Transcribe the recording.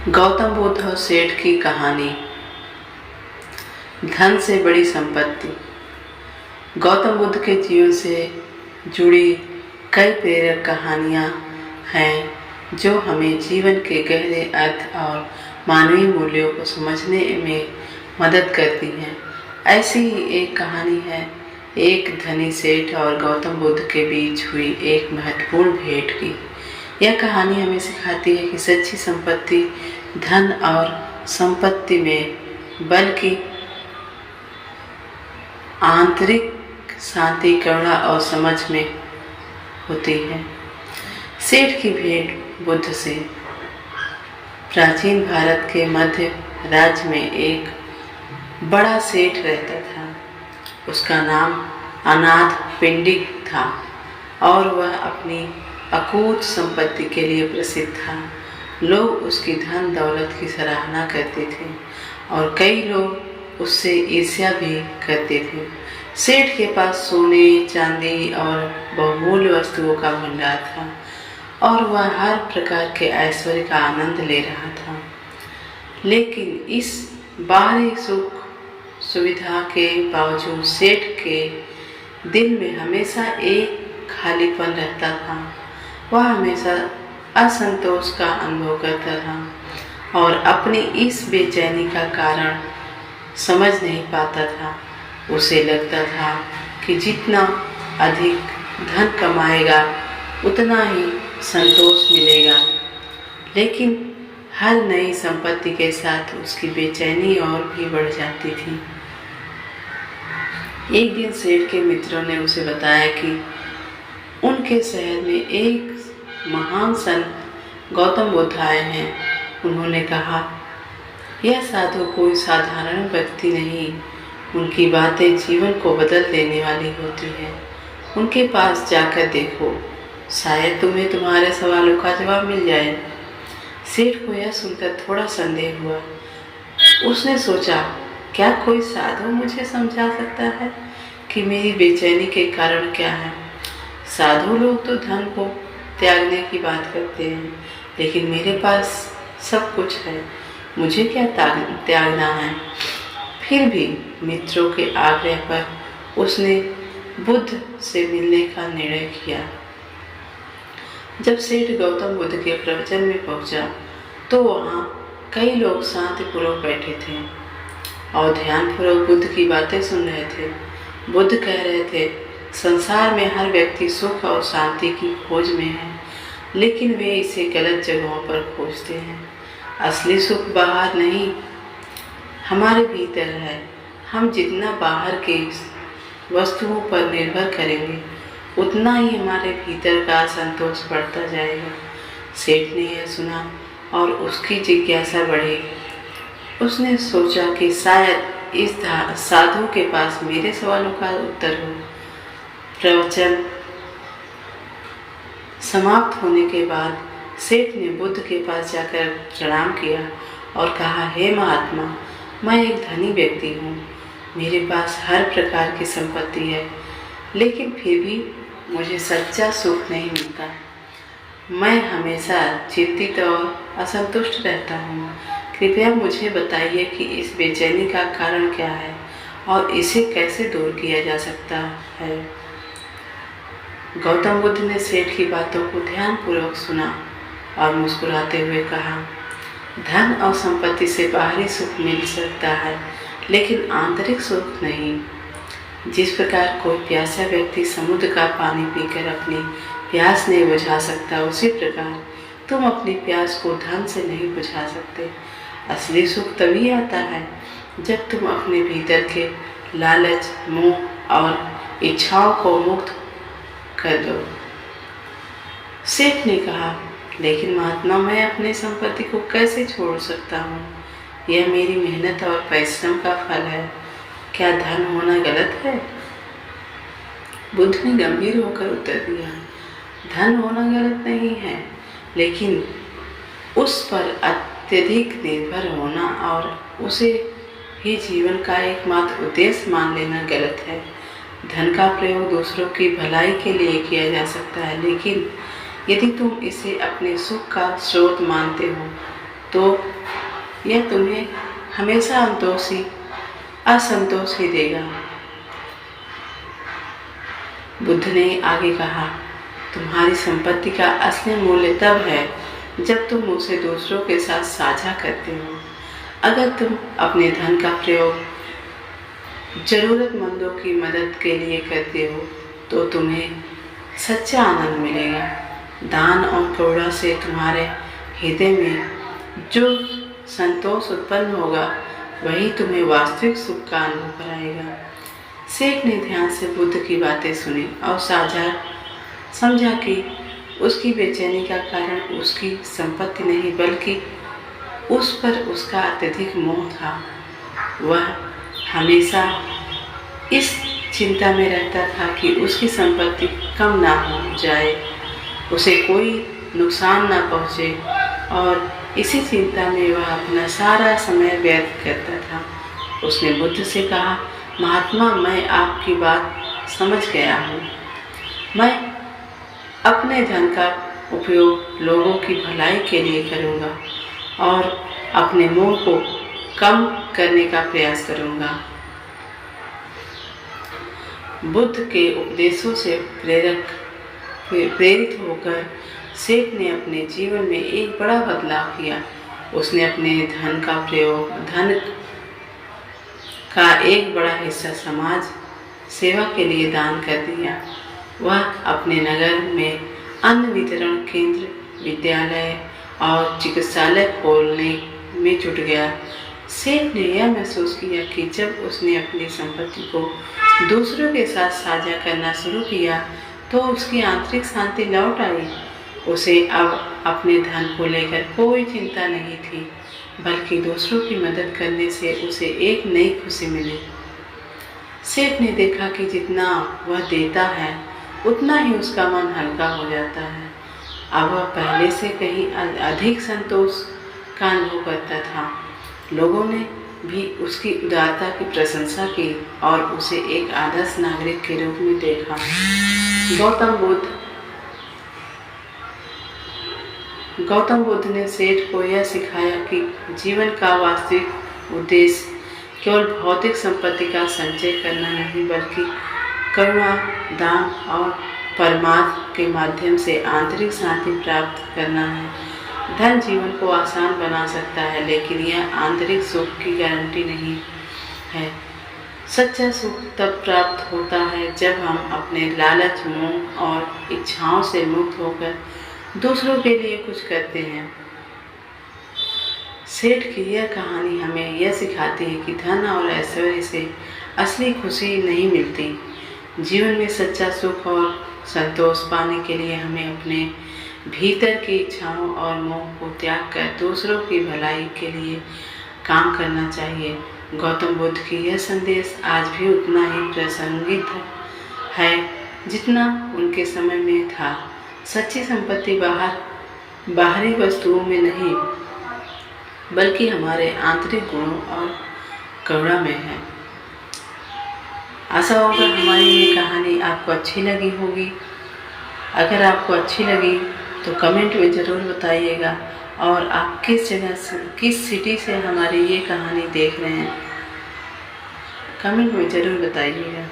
गौतम बुद्ध और सेठ की कहानी। धन से बड़ी संपत्ति। गौतम बुद्ध के जीवन से जुड़ी कई प्रेरक कहानियाँ हैं जो हमें जीवन के गहरे अर्थ और मानवीय मूल्यों को समझने में मदद करती हैं। ऐसी ही एक कहानी है एक धनी सेठ और गौतम बुद्ध के बीच हुई एक महत्वपूर्ण भेंट की। यह कहानी हमें सिखाती है कि सच्ची संपत्ति धन और संपत्ति में बल्कि आंतरिक शांति, करुणा और समझ में होती है। सेठ की भेंट बुद्ध से। प्राचीन भारत के मध्य राज्य में एक बड़ा सेठ रहता था। उसका नाम अनाथ पिंडिक था और वह अपनी अकूत संपत्ति के लिए प्रसिद्ध था। लोग उसकी धन दौलत की सराहना करते थे और कई लोग उससे ईर्ष्या भी करते थे। सेठ के पास सोने, चांदी और बहुमूल्य वस्तुओं का भंडार था और वह हर प्रकार के ऐश्वर्य का आनंद ले रहा था। लेकिन इस बाहरी सुख सुविधा के बावजूद सेठ के दिल में हमेशा एक खालीपन रहता था। वह हमेशा असंतोष का अनुभव करता था और अपनी इस बेचैनी का कारण समझ नहीं पाता था। उसे लगता था कि जितना अधिक धन कमाएगा उतना ही संतोष मिलेगा, लेकिन हर नई संपत्ति के साथ उसकी बेचैनी और भी बढ़ जाती थी। एक दिन सेठ के मित्रों ने उसे बताया कि उनके शहर में एक महान संत गौतम बुद्ध आए हैं। उन्होंने कहा, यह साधु कोई साधारण व्यक्ति नहीं, उनकी बातें जीवन को बदल देने वाली होती हैं। उनके पास जाकर देखो, शायद तुम्हें तुम्हारे सवालों का जवाब मिल जाए। सेठ को यह सुनकर थोड़ा संदेह हुआ। उसने सोचा, क्या कोई साधु मुझे समझा सकता है कि मेरी बेचैनी के कारण क्या है? साधु लोग तो धन को त्यागने की बात करते हैं, लेकिन मेरे पास सब कुछ है, मुझे क्या त्यागना है? फिर भी मित्रों के आग्रह पर उसने बुद्ध से मिलने का निर्णय किया। जब सेठ गौतम बुद्ध के प्रवचन में पहुंचा तो वहाँ कई लोग शांतिपूर्वक बैठे थे और ध्यानपूर्वक बुद्ध की बातें सुन रहे थे। बुद्ध कह रहे थे, संसार में हर व्यक्ति सुख और शांति की खोज में है, लेकिन वे इसे गलत जगहों पर खोजते हैं। असली सुख बाहर नहीं, हमारे भीतर है। हम जितना बाहर के वस्तुओं पर निर्भर करेंगे उतना ही हमारे भीतर का संतोष बढ़ता जाएगा। सेठ ने यह सुना और उसकी जिज्ञासा बढ़ी। उसने सोचा कि शायद इस साधु के पास मेरे सवालों का उत्तर हो। प्रवचन समाप्त होने के बाद सेठ ने बुद्ध के पास जाकर प्रणाम किया और कहा, हे महात्मा, मैं एक धनी व्यक्ति हूँ, मेरे पास हर प्रकार की संपत्ति है, लेकिन फिर भी मुझे सच्चा सुख नहीं मिलता। मैं हमेशा चिंतित और असंतुष्ट रहता हूँ। कृपया मुझे बताइए कि इस बेचैनी का कारण क्या है और इसे कैसे दूर किया जा सकता है। गौतम बुद्ध ने सेठ की बातों को ध्यानपूर्वक सुना और मुस्कुराते हुए कहा, धन और संपत्ति से बाहरी सुख मिल सकता है, लेकिन आंतरिक सुख नहीं। जिस प्रकार कोई प्यासा व्यक्ति समुद्र का पानी पीकर अपनी प्यास नहीं बुझा सकता, उसी प्रकार तुम अपनी प्यास को धन से नहीं बुझा सकते। असली सुख तभी आता है जब तुम अपने भीतर के लालच, मोह और इच्छाओं को मुक्त कर दो। सेठ ने कहा, लेकिन महात्मा, मैं अपनी संपत्ति को कैसे छोड़ सकता हूँ? यह मेरी मेहनत और परिश्रम का फल है। क्या धन होना गलत है? बुद्ध ने गंभीर होकर उत्तर दिया, धन होना गलत नहीं है, लेकिन उस पर अत्यधिक निर्भर होना और उसे ही जीवन का एकमात्र उद्देश्य मान लेना गलत है। धन का प्रयोग दूसरों की भलाई के लिए किया जा सकता है, लेकिन यदि तुम इसे अपने सुख का स्रोत मानते हो तो यह तुम्हें हमेशा असंतोष ही देगा। बुद्ध ने आगे कहा, तुम्हारी संपत्ति का असली मूल्य तब है जब तुम उसे दूसरों के साथ साझा करते हो। अगर तुम अपने धन का प्रयोग जरूरतमंदों की मदद के लिए करते हो तो तुम्हें सच्चा आनंद मिलेगा। दान और करुणा से तुम्हारे हृदय में जो संतोष उत्पन्न होगा वही तुम्हें वास्तविक सुख का अनुभव कराएगा। सेठ ने ध्यान से बुद्ध की बातें सुनी और समझा कि उसकी बेचैनी का कारण उसकी संपत्ति नहीं बल्कि उस पर उसका अत्यधिक मोह था। वह हमेशा इस चिंता में रहता था कि उसकी संपत्ति कम ना हो जाए, उसे कोई नुकसान ना पहुँचे, और इसी चिंता में वह अपना सारा समय व्यर्थ करता था। उसने बुद्ध से कहा, महात्मा, मैं आपकी बात समझ गया हूँ। मैं अपने धन का उपयोग लोगों की भलाई के लिए करूँगा और अपने मोह को कम करने का प्रयास करूँगा। बुद्ध के उपदेशों से प्रेरित होकर सेठ ने अपने जीवन में एक बड़ा बदलाव किया। उसने अपने धन का एक बड़ा हिस्सा समाज सेवा के लिए दान कर दिया। वह अपने नगर में अन्न वितरण केंद्र, विद्यालय और चिकित्सालय खोलने में जुट गया। सेठ ने यह महसूस किया कि जब उसने अपनी संपत्ति को दूसरों के साथ साझा करना शुरू किया तो उसकी आंतरिक शांति लौट आई। उसे अब अपने धन को लेकर कोई चिंता नहीं थी, बल्कि दूसरों की मदद करने से उसे एक नई खुशी मिली। सेठ ने देखा कि जितना वह देता है उतना ही उसका मन हल्का हो जाता है। अब वह पहले से कहीं अधिक संतोष का अनुभव करता था। लोगों ने भी उसकी उदारता की प्रशंसा की और उसे एक आदर्श नागरिक के रूप में देखा। गौतम बुद्ध ने सेठ को यह सिखाया कि जीवन का वास्तविक उद्देश्य केवल भौतिक संपत्ति का संचय करना नहीं, बल्कि करुणा, दान और परमार्थ के माध्यम से आंतरिक शांति प्राप्त करना है। धन जीवन को आसान बना सकता है, लेकिन यह आंतरिक सुख की गारंटी नहीं है। सच्चा सुख तब प्राप्त होता है जब हम अपने लालच, मोह और इच्छाओं से मुक्त होकर दूसरों के लिए कुछ करते हैं। सेठ की यह कहानी हमें यह सिखाती है कि धन और ऐश्वर्य से असली खुशी नहीं मिलती। जीवन में सच्चा सुख और संतोष पाने के लिए हमें अपने भीतर की इच्छाओं और मोह को त्याग कर दूसरों की भलाई के लिए काम करना चाहिए। गौतम बुद्ध की यह संदेश आज भी उतना ही प्रासंगिक है जितना उनके समय में था। सच्ची संपत्ति बाहरी वस्तुओं में नहीं, बल्कि हमारे आंतरिक गुणों और करुणा में है। आशा होगा हमारी ये कहानी आपको अच्छी लगी होगी। अगर आपको अच्छी लगी तो कमेंट में ज़रूर बताइएगा, और आप किस जगह से, किस सिटी से हमारी ये कहानी देख रहे हैं, कमेंट में ज़रूर बताइएगा।